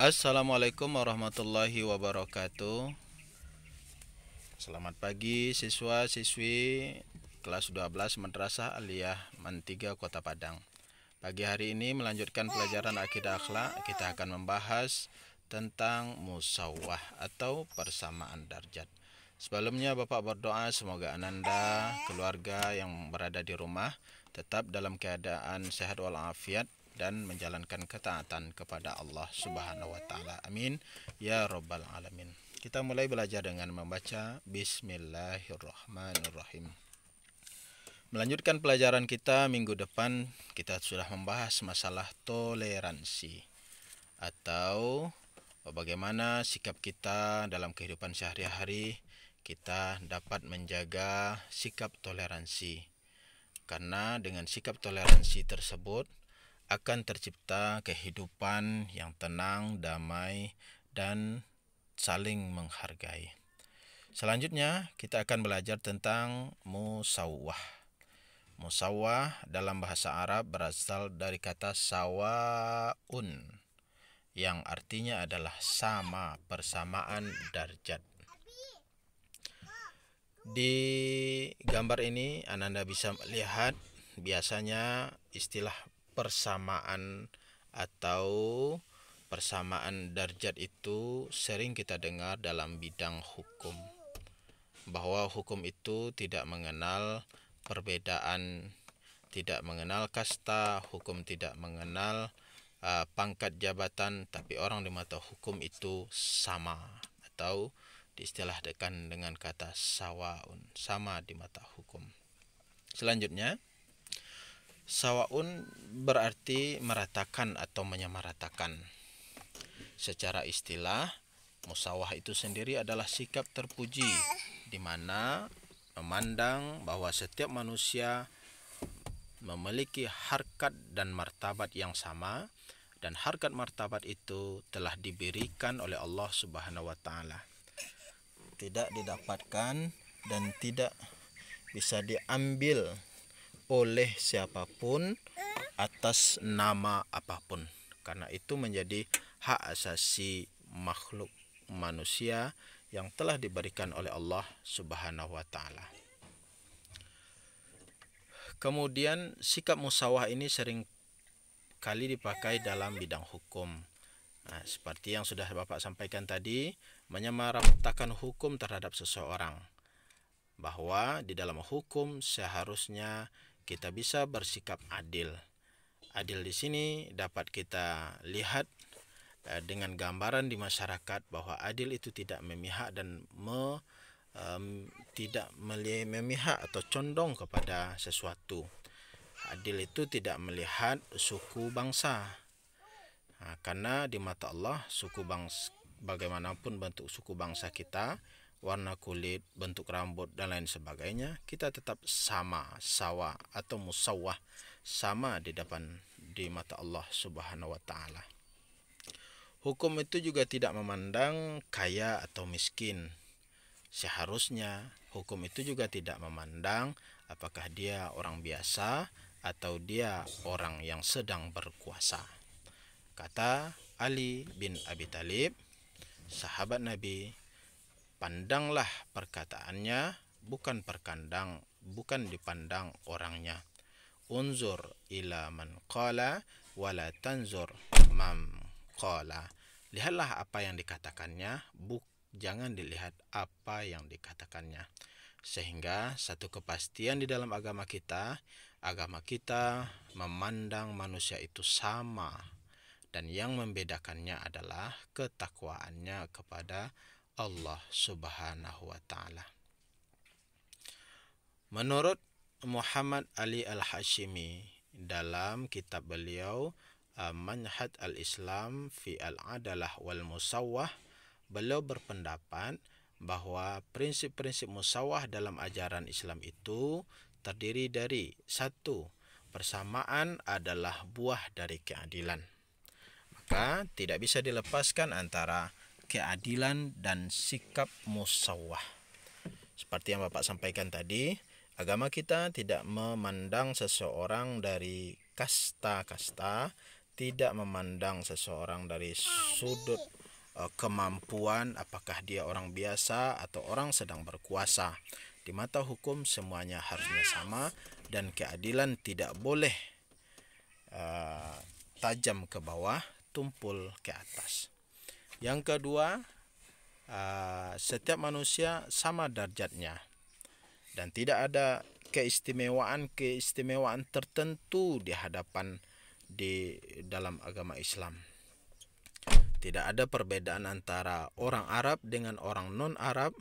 Assalamualaikum warahmatullahi wabarakatuh. Selamat pagi siswa-siswi kelas 12 Madrasah Aliyah Man 3 Kota Padang. Pagi hari ini melanjutkan pelajaran akidah akhlak, kita akan membahas tentang musawwah atau persamaan darjat. Sebelumnya Bapak berdoa semoga Ananda, keluarga yang berada di rumah tetap dalam keadaan sehat walafiat dan menjalankan ketaatan kepada Allah Subhanahu wa taala. Amin ya rabbal alamin. Kita mulai belajar dengan membaca Bismillahirrahmanirrahim. Melanjutkan pelajaran kita minggu depan, kita sudah membahas masalah toleransi atau bagaimana sikap kita dalam kehidupan sehari-hari. Kita dapat menjaga sikap toleransi, karena dengan sikap toleransi tersebut akan tercipta kehidupan yang tenang, damai, dan saling menghargai. Selanjutnya kita akan belajar tentang musawwah. Musawwah dalam bahasa Arab berasal dari kata sawaun, yang artinya adalah sama, persamaan darjat. Di gambar ini Ananda bisa melihat biasanya istilah persamaan atau persamaan darjat itu sering kita dengar dalam bidang hukum, bahwa hukum itu tidak mengenal perbedaan, tidak mengenal kasta, hukum tidak mengenal pangkat jabatan, tapi orang di mata hukum itu sama, atau diistilahkan dengan kata sawaun, sama di mata hukum. Selanjutnya, sawaun berarti meratakan atau menyamaratakan. Secara istilah, musawwah itu sendiri adalah sikap terpuji, di mana memandang bahwa setiap manusia memiliki harkat dan martabat yang sama, dan harkat martabat itu telah diberikan oleh Allah Subhanahu wa taala. Tidak didapatkan dan tidak bisa diambil oleh siapapun atas nama apapun, karena itu menjadi hak asasi makhluk manusia yang telah diberikan oleh Allah Subhanahu wa taala. Kemudian sikap musawwah ini sering kali dipakai dalam bidang hukum. Nah, seperti yang sudah Bapak sampaikan tadi, menyamaratakan hukum terhadap seseorang, bahwa di dalam hukum seharusnya kita bisa bersikap adil. Adil di sini dapat kita lihat dengan gambaran di masyarakat, bahwa adil itu tidak memihak dan tidak memihak atau condong kepada sesuatu. Adil itu tidak melihat suku bangsa. Nah, karena di mata Allah suku bangsa, bagaimanapun bentuk suku bangsa kita, warna kulit, bentuk rambut, dan lain sebagainya, kita tetap sama, sawa atau musawwah, sama di mata Allah Subhanahu wa taala. Hukum itu juga tidak memandang kaya atau miskin. Seharusnya hukum itu juga tidak memandang apakah dia orang biasa atau dia orang yang sedang berkuasa. Kata Ali bin Abi Thalib, sahabat Nabi, pandanglah perkataannya, bukan dipandang orangnya. Unzur ila man qala wala tanzur man qala. Lihatlah apa yang dikatakannya, jangan dilihat apa yang dikatakannya. Sehingga satu kepastian di dalam agama kita memandang manusia itu sama, dan yang membedakannya adalah ketakwaannya kepada Allah Subhanahu wa taala. Menurut Muhammad Ali Al-Hashimi dalam kitab beliau Manhaj Al-Islam fi Al-Adalah wal Musawwah, beliau berpendapat bahwa prinsip-prinsip musawwah dalam ajaran Islam itu terdiri dari satu, persamaan adalah buah dari keadilan. Maka tidak bisa dilepaskan antara keadilan dan sikap musawwah. Seperti yang Bapak sampaikan tadi, agama kita tidak memandang seseorang dari kasta-kasta, tidak memandang seseorang dari sudut kemampuan, apakah dia orang biasa atau orang sedang berkuasa. Di mata hukum semuanya harusnya sama, dan keadilan tidak boleh tajam ke bawah, tumpul ke atas. Yang kedua, setiap manusia sama derajatnya dan tidak ada keistimewaan tertentu di hadapan di dalam agama Islam. Tidak ada perbedaan antara orang Arab dengan orang non-Arab.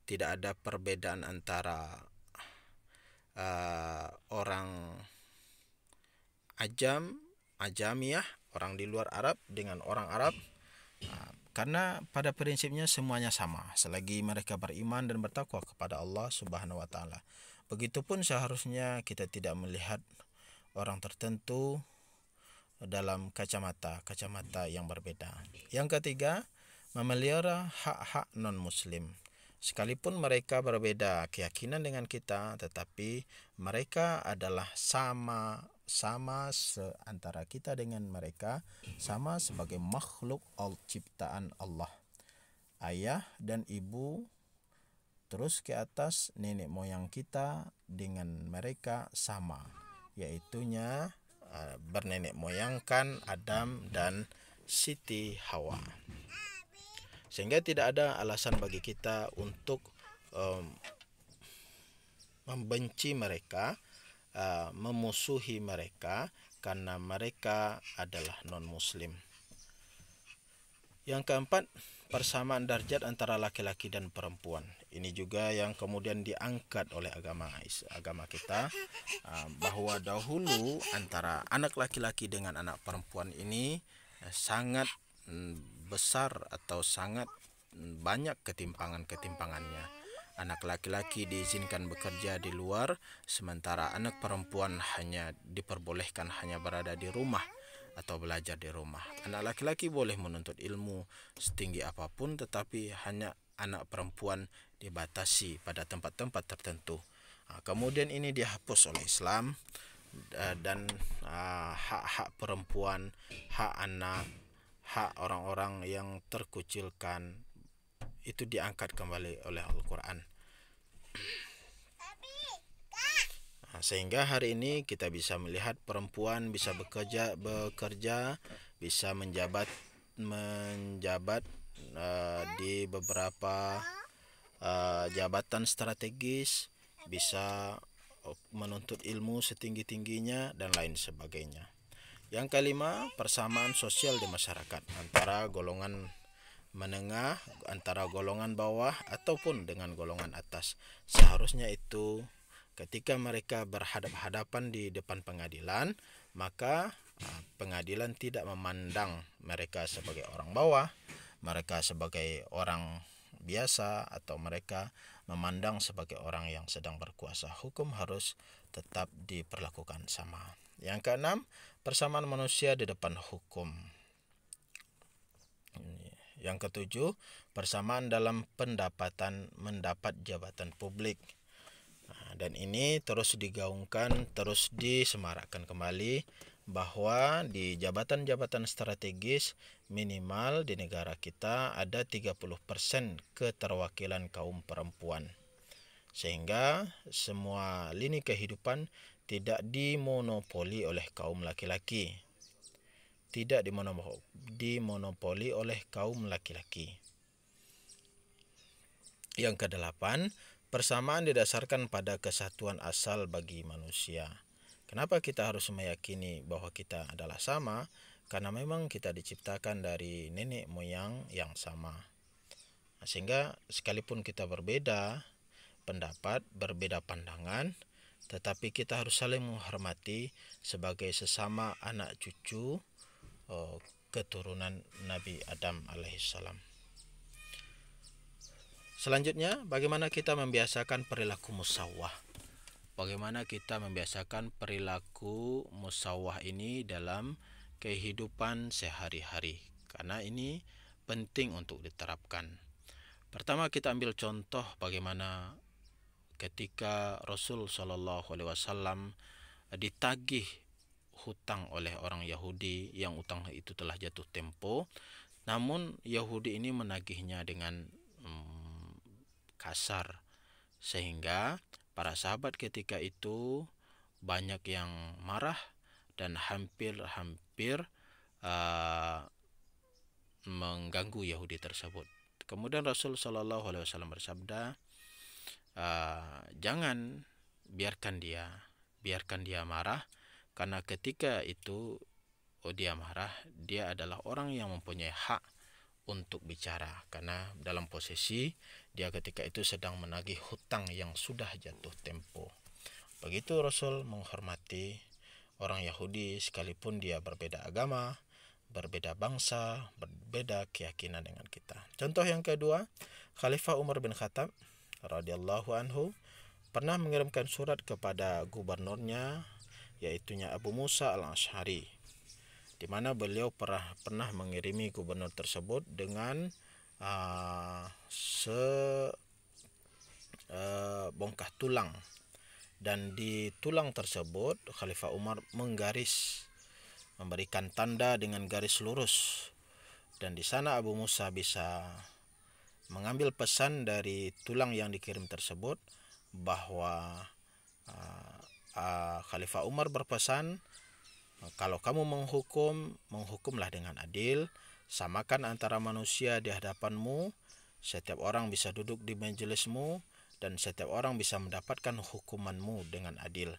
Tidak ada perbedaan antara orang Ajamiyah, orang di luar Arab dengan orang Arab. Karena pada prinsipnya semuanya sama selagi mereka beriman dan bertakwa kepada Allah Subhanahu wa taala. Begitupun seharusnya kita tidak melihat orang tertentu dalam kacamata yang berbeda. Yang ketiga, memelihara hak-hak non-muslim. Sekalipun mereka berbeda keyakinan dengan kita, tetapi mereka adalah sama antara kita dengan mereka, sama sebagai makhluk ciptaan Allah. Ayah dan ibu, terus ke atas nenek moyang kita dengan mereka sama, yaitunya bernenek moyangkan Adam dan Siti Hawa. Sehingga tidak ada alasan bagi kita untuk membenci mereka, memusuhi mereka karena mereka adalah non-muslim. Yang keempat, persamaan derajat antara laki-laki dan perempuan. Ini juga yang kemudian diangkat oleh agama kita, bahwa dahulu antara anak laki-laki dengan anak perempuan ini sangat besar atau sangat banyak ketimpangannya. Anak laki-laki diizinkan bekerja di luar, sementara anak perempuan hanya diperbolehkan hanya berada di rumah atau belajar di rumah. Anak laki-laki boleh menuntut ilmu setinggi apapun, tetapi hanya anak perempuan dibatasi pada tempat-tempat tertentu. Kemudian ini dihapus oleh Islam, dan hak-hak perempuan, hak anak, hak orang-orang yang terkucilkan itu diangkat kembali oleh Al-Quran. Sehingga hari ini kita bisa melihat perempuan bisa bekerja, bisa menjabat di beberapa jabatan strategis, bisa menuntut ilmu setinggi-tingginya dan lain sebagainya. Yang kelima, persamaan sosial di masyarakat antara golongan menengah, antara golongan bawah ataupun dengan golongan atas. Seharusnya itu ketika mereka berhadapan di depan pengadilan, maka pengadilan tidak memandang mereka sebagai orang bawah, mereka sebagai orang biasa, atau mereka memandang sebagai orang yang sedang berkuasa. Hukum harus tetap diperlakukan sama. Yang keenam, persamaan manusia di depan hukum. Yang ketujuh, persamaan dalam pendapatan mendapat jabatan publik. Dan ini terus digaungkan, terus disemarakkan kembali, bahwa di jabatan-jabatan strategis minimal di negara kita ada 30% keterwakilan kaum perempuan. Sehingga semua lini kehidupan tidak dimonopoli oleh kaum laki-laki. Tidak dimonopoli oleh kaum laki-laki. Yang kedelapan, persamaan didasarkan pada kesatuan asal bagi manusia. Kenapa kita harus meyakini bahwa kita adalah sama? Karena memang kita diciptakan dari nenek moyang yang sama. Sehingga sekalipun kita berbeda pendapat, berbeda pandangan, tetapi kita harus saling menghormati sebagai sesama anak cucu keturunan Nabi Adam alaihissalam. Selanjutnya, bagaimana kita membiasakan perilaku musawwah? Bagaimana kita membiasakan perilaku musawwah ini dalam kehidupan sehari-hari? Karena ini penting untuk diterapkan. Pertama, kita ambil contoh bagaimana ketika Rasul SAW ditagih hutang oleh orang Yahudi yang utang itu telah jatuh tempo, namun Yahudi ini menagihnya dengan kasar, sehingga para sahabat ketika itu banyak yang marah dan hampir-hampir mengganggu Yahudi tersebut. Kemudian Rasul Shallallahu Alaihi Wasallam bersabda, jangan biarkan dia marah, karena ketika itu dia marah, dia adalah orang yang mempunyai hak untuk bicara, karena dalam posisi dia ketika itu sedang menagih hutang yang sudah jatuh tempo. Begitu Rasul menghormati orang Yahudi sekalipun dia berbeda agama, berbeda bangsa, berbeda keyakinan dengan kita. Contoh yang kedua, Khalifah Umar bin Khattab radhiyallahu anhu pernah mengirimkan surat kepada gubernurnya, yaitunya Abu Musa al-Asy'ari, di mana beliau pernah mengirimi gubernur tersebut dengan sebongkah tulang, dan di tulang tersebut Khalifah Umar memberikan tanda dengan garis lurus, dan di sana Abu Musa bisa mengambil pesan dari tulang yang dikirim tersebut bahwa Khalifah Umar berpesan, kalau kamu menghukumlah dengan adil, samakan antara manusia di hadapanmu, setiap orang bisa duduk di majelismu, dan setiap orang bisa mendapatkan hukumanmu dengan adil,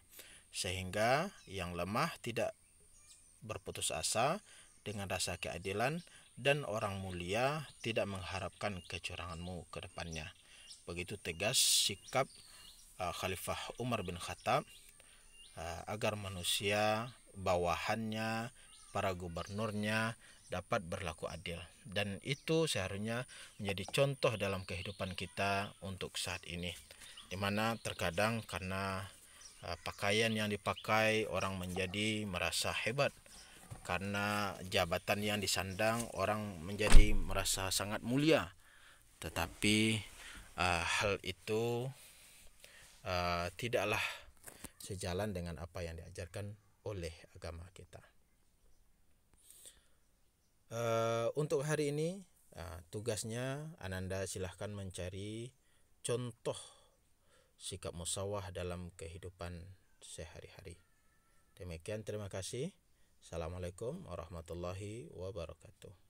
sehingga yang lemah tidak berputus asa dengan rasa keadilan, dan orang mulia tidak mengharapkan kecuranganmu ke depannya. Begitu tegas sikap Khalifah Umar bin Khattab agar manusia bawahannya, para gubernurnya dapat berlaku adil, dan itu seharusnya menjadi contoh dalam kehidupan kita untuk saat ini, di mana terkadang karena pakaian yang dipakai orang menjadi merasa hebat, karena jabatan yang disandang orang menjadi merasa sangat mulia, tetapi hal itu tidaklah sejalan dengan apa yang diajarkan oleh agama kita. Untuk hari ini tugasnya Ananda silahkan mencari contoh sikap musawah dalam kehidupan sehari-hari. Demikian, terima kasih. Assalamualaikum warahmatullahi wabarakatuh.